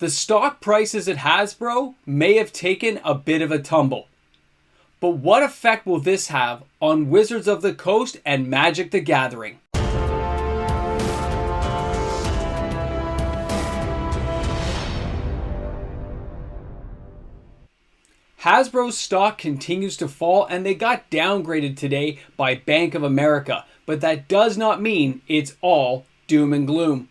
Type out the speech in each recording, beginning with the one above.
The stock prices at Hasbro may have taken a bit of a tumble. But what effect will this have on Wizards of the Coast and Magic the Gathering? Hasbro's stock continues to fall, and they got downgraded today by Bank of America. But that does not mean it's all doom and gloom.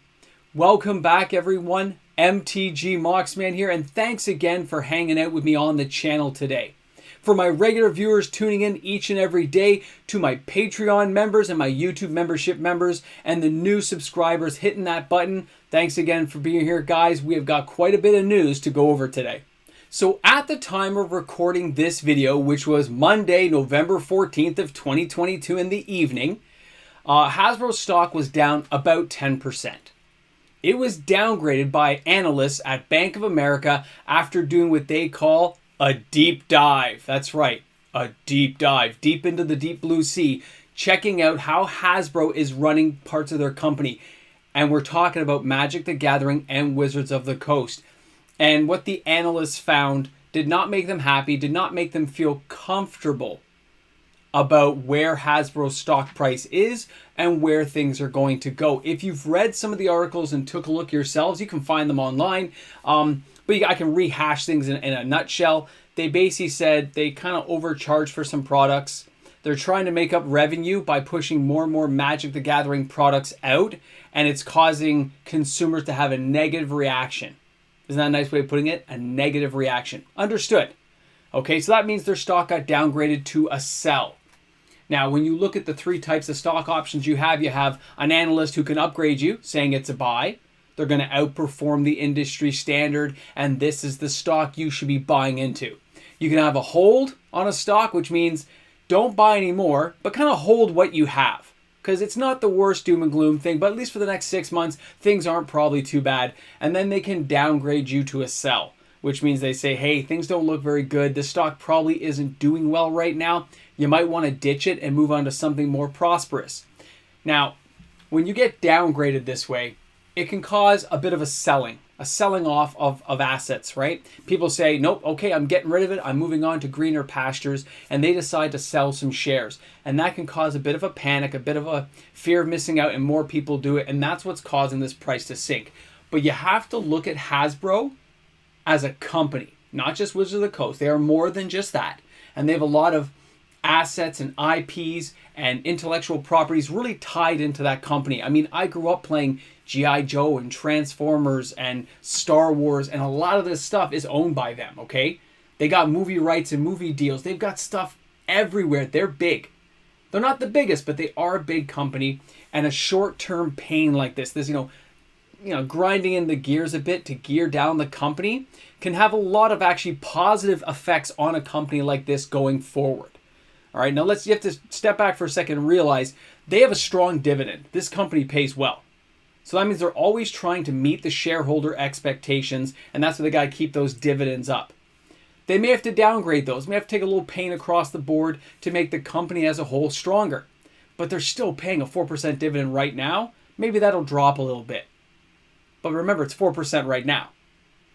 Welcome back, everyone. MTG Moxman here, and thanks again for hanging out with me on the channel today. For my regular viewers tuning in each and every day, to my Patreon members and my YouTube membership members, and the new subscribers hitting that button, thanks again for being here, guys. We have got quite a bit of news to go over today. So at the time of recording this video, which was Monday, November 14th of 2022 in the evening, Hasbro stock was down about 10%. It was downgraded by analysts at Bank of America after doing what they call a deep dive. That's right, a deep dive, deep into the deep blue sea, checking out how Hasbro is running parts of their company. And we're talking about Magic the Gathering and Wizards of the Coast. And what the analysts found did not make them happy, did not make them feel comfortable about where Hasbro's stock price is and where things are going to go. If you've read some of the articles and took a look yourselves, you can find them online. But I can rehash things in a nutshell. They basically said they kind of overcharged for some products. They're trying to make up revenue by pushing more and more Magic the Gathering products out, and it's causing consumers to have a negative reaction. Isn't that a nice way of putting it? A negative reaction. Understood. Okay, so that means their stock got downgraded to a sell. Now, when you look at the three types of stock options you have an analyst who can upgrade you, saying it's a buy. They're going to outperform the industry standard, and this is the stock you should be buying into. You can have a hold on a stock, which means don't buy anymore, but kind of hold what you have. Because it's not the worst doom and gloom thing, but at least for the next 6 months, things aren't probably too bad. And then they can downgrade you to a sell, which means they say, hey, things don't look very good. The stock probably isn't doing well right now. You might want to ditch it and move on to something more prosperous. Now, when you get downgraded this way, it can cause a bit of a selling off of assets, right? People say, nope, okay, I'm getting rid of it. I'm moving on to greener pastures, and they decide to sell some shares. And that can cause a bit of a panic, a bit of a fear of missing out, and more people do it. And that's what's causing this price to sink. But you have to look at Hasbro as a company, not just Wizards of the Coast. They are more than just that. And they have a lot of assets and IPs and intellectual properties really tied into that company. I mean, I grew up playing G.I. Joe and Transformers and Star Wars, and a lot of this stuff is owned by them, okay? They got movie rights and movie deals. They've got stuff everywhere. They're big. They're not the biggest, but they are a big company. And a short-term pain like this, grinding in the gears a bit to gear down the company, can have a lot of actually positive effects on a company like this going forward. All right, now you have to step back for a second and realize they have a strong dividend. This company pays well. So that means they're always trying to meet the shareholder expectations, and that's why they got to keep those dividends up. They may have to downgrade those, may have to take a little pain across the board to make the company as a whole stronger. But they're still paying a 4% dividend right now. Maybe that'll drop a little bit. But remember, it's 4% right now,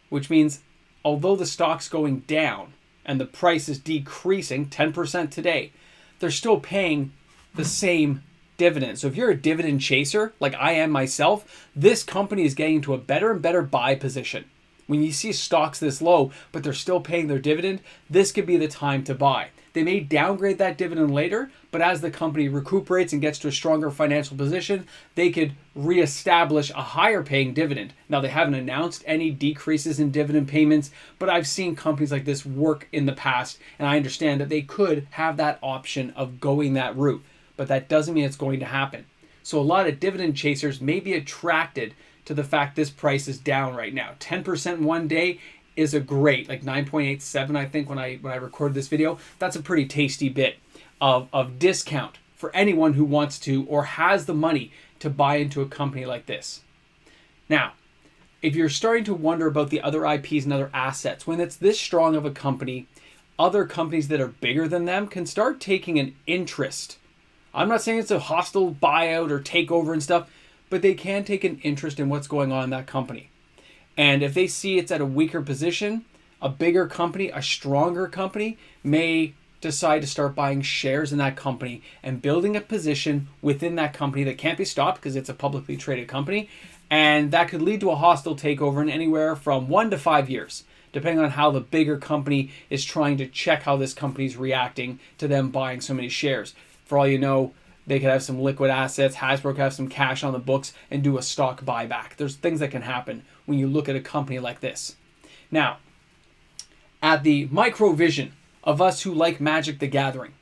which means although the stock's going down and the price is decreasing 10% today, they're still paying the same dividend. So if you're a dividend chaser, like I am myself, this company is getting into a better and better buy position. When you see stocks this low, but they're still paying their dividend, this could be the time to buy. They may downgrade that dividend later, but as the company recuperates and gets to a stronger financial position, they could reestablish a higher paying dividend. Now, they haven't announced any decreases in dividend payments, but I've seen companies like this work in the past, and I understand that they could have that option of going that route, but that doesn't mean it's going to happen. So a lot of dividend chasers may be attracted to the fact this price is down right now. 10% one day is a great, like 9.87, I think, when I recorded this video. That's a pretty tasty bit of discount for anyone who wants to or has the money to buy into a company like this. Now, if you're starting to wonder about the other IPs and other assets, when it's this strong of a company, other companies that are bigger than them can start taking an interest. I'm not saying it's a hostile buyout or takeover and stuff, but they can take an interest in what's going on in that company. And if they see it's at a weaker position, a bigger company, a stronger company may decide to start buying shares in that company and building a position within that company that can't be stopped because it's a publicly traded company. And that could lead to a hostile takeover in anywhere from 1 to 5 years, depending on how the bigger company is trying to check how this company is reacting to them buying so many shares. For all you know, they could have some liquid assets, Hasbro could have some cash on the books and do a stock buyback. There's things that can happen when you look at a company like this. Now, at the micro vision of us who like Magic the Gathering,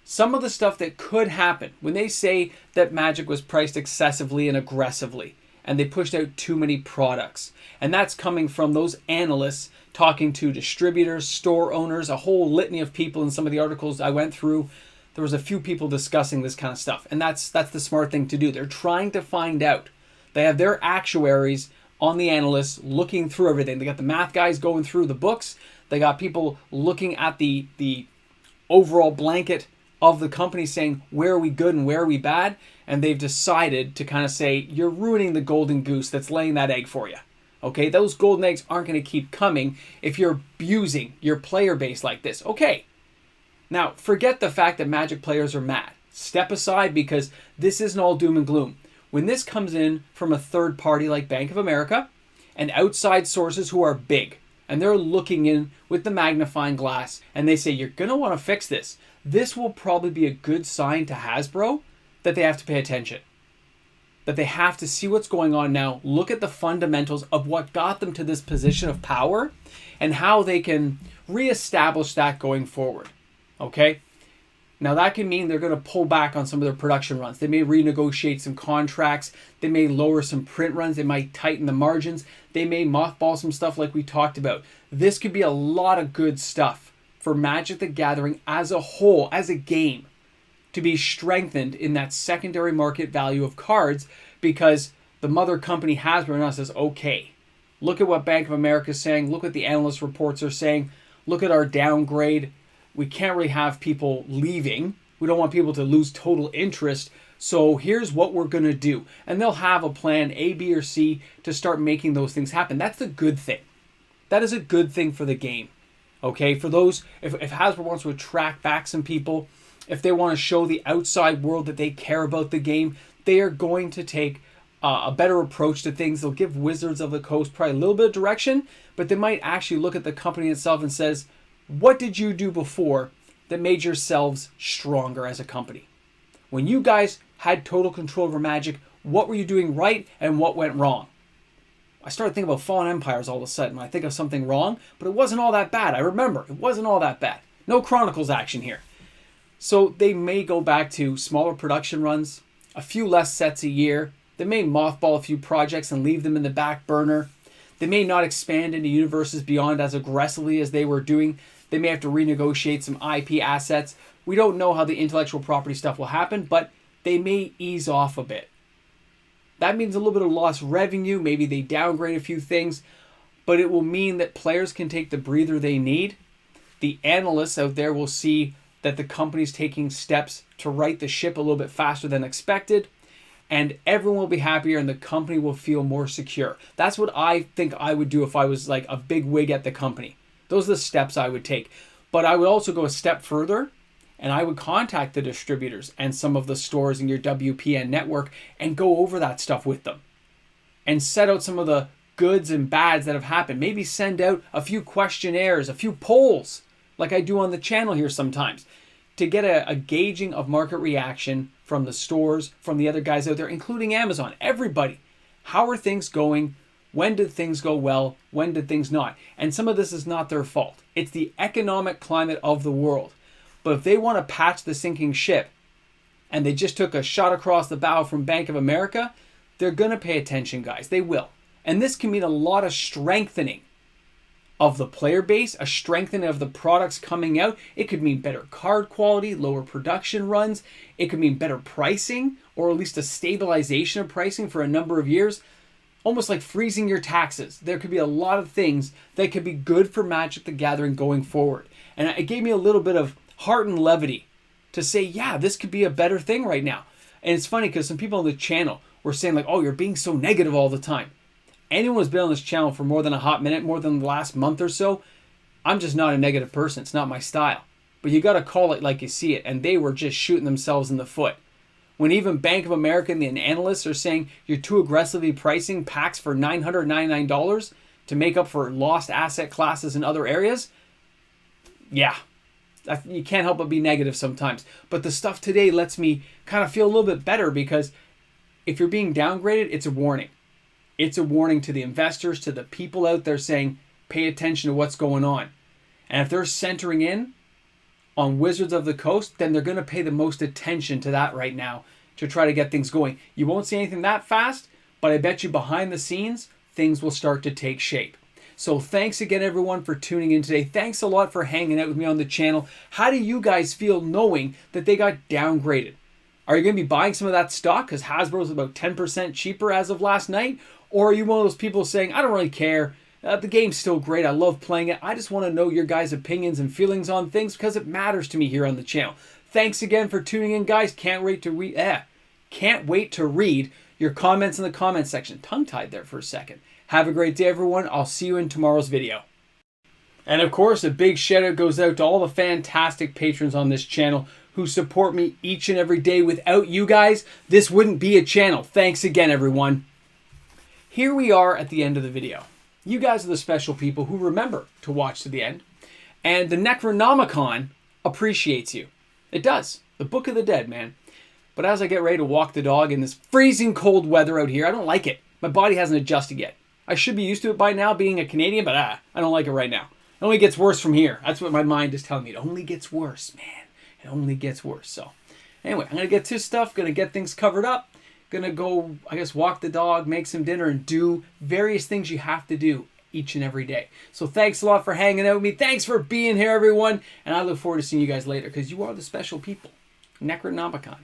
some of the stuff that could happen when they say that Magic was priced excessively and aggressively and they pushed out too many products. And that's coming from those analysts talking to distributors, store owners, a whole litany of people. In some of the articles I went through, there was a few people discussing this kind of stuff. And that's the smart thing to do. They're trying to find out. They have their actuaries on the analysts looking through everything. They got the math guys going through the books. They got people looking at the overall blanket of the company saying, where are we good and where are we bad? And they've decided to kind of say, you're ruining the golden goose that's laying that egg for you. Okay, those golden eggs aren't going to keep coming if you're abusing your player base like this. Okay, now forget the fact that Magic players are mad. Step aside, because this isn't all doom and gloom. When this comes in from a third party like Bank of America and outside sources who are big, and they're looking in with the magnifying glass, and they say, you're going to want to fix this, this will probably be a good sign to Hasbro that they have to pay attention. That they have to see what's going on now, look at the fundamentals of what got them to this position of power, and how they can reestablish that going forward. Okay? Now that can mean they're going to pull back on some of their production runs. They may renegotiate some contracts. They may lower some print runs. They might tighten the margins. They may mothball some stuff like we talked about. This could be a lot of good stuff for Magic the Gathering as a whole, as a game, to be strengthened in that secondary market value of cards, because the mother company Hasbro now says, okay, look at what Bank of America is saying. Look what the analyst reports are saying. Look at our downgrade. We can't really have people leaving. We don't want people to lose total interest. So here's what we're going to do. And they'll have a plan A, B, or C to start making those things happen. That's the good thing. That is a good thing for the game. Okay, for those, if Hasbro wants to attract back some people, if they want to show the outside world that they care about the game, they are going to take a better approach to things. They'll give Wizards of the Coast probably a little bit of direction, but they might actually look at the company itself and says, what did you do before that made yourselves stronger as a company? When you guys had total control over Magic, what were you doing right and what went wrong? I started thinking about Fallen Empires all of a sudden. I think of something wrong, but it wasn't all that bad. I remember, it wasn't all that bad. No Chronicles action here. So they may go back to smaller production runs, a few less sets a year. They may mothball a few projects and leave them in the back burner. They may not expand into universes beyond as aggressively as they were doing. They may have to renegotiate some IP assets. We don't know how the intellectual property stuff will happen, but they may ease off a bit. That means a little bit of lost revenue. Maybe they downgrade a few things, but it will mean that players can take the breather they need. The analysts out there will see that the company's taking steps to right the ship a little bit faster than expected, and everyone will be happier and the company will feel more secure. That's what I think I would do if I was like a big wig at the company. Those are the steps I would take. But I would also go a step further, and I would contact the distributors and some of the stores in your WPN network and go over that stuff with them and set out some of the goods and bads that have happened. Maybe send out a few questionnaires, a few polls, like I do on the channel here sometimes, to get a gauging of market reaction from the stores, from the other guys out there, including Amazon, everybody. How are things going? When did things go well? When did things not? And some of this is not their fault. It's the economic climate of the world. But if they want to patch the sinking ship and they just took a shot across the bow from Bank of America, they're going to pay attention, guys. They will. And this can mean a lot of strengthening of the player base, a strengthening of the products coming out. It could mean better card quality, lower production runs. It could mean better pricing, or at least a stabilization of pricing for a number of years. Almost like freezing your taxes. There could be a lot of things that could be good for Magic the Gathering going forward. And it gave me a little bit of heart and levity to say, yeah, this could be a better thing right now. And it's funny because some people on the channel were saying like, oh, you're being so negative all the time. anyone who's been on this channel for more than a hot minute, more than the last month or so, I'm just not a negative person. It's not my style. But you got to call it like you see it. And they were just shooting themselves in the foot. When even Bank of America and the analysts are saying you're too aggressively pricing packs for $999 to make up for lost asset classes in other areas, yeah, you can't help but be negative sometimes. But the stuff today lets me kind of feel a little bit better, because if you're being downgraded, it's a warning. It's a warning to the investors, to the people out there saying, pay attention to what's going on. And if they're centering in on Wizards of the Coast, then they're going to pay the most attention to that right now to try to get things going. You won't see anything that fast, but I bet you behind the scenes, things will start to take shape. So thanks again, everyone, for tuning in today. Thanks a lot for hanging out with me on the channel. How do you guys feel knowing that they got downgraded? Are you going to be buying some of that stock because Hasbro's about 10% cheaper as of last night? Or are you one of those people saying, I don't really care. The game's still great. I love playing it. I just want to know your guys' opinions and feelings on things because it matters to me here on the channel. Thanks again for tuning in, guys. Can't wait to read your comments in the comment section. Tongue-tied there for a second. Have a great day, everyone. I'll see you in tomorrow's video. And of course, a big shout out goes out to all the fantastic patrons on this channel who support me each and every day. Without you guys, this wouldn't be a channel. Thanks again, everyone. Here we are at the end of the video. You guys are the special people who remember to watch to the end. And the Necronomicon appreciates you. It does. The Book of the Dead, man. But as I get ready to walk the dog in this freezing cold weather out here, I don't like it. My body hasn't adjusted yet. I should be used to it by now being a Canadian, but I don't like it right now. It only gets worse from here. That's what my mind is telling me. It only gets worse, man. It only gets worse. So anyway, I'm going to get to stuff, going to get things covered up. Going to go, I guess, walk the dog, make some dinner, and do various things you have to do each and every day. So thanks a lot for hanging out with me. Thanks for being here, everyone. And I look forward to seeing you guys later, because you are the special people. Necronomicon.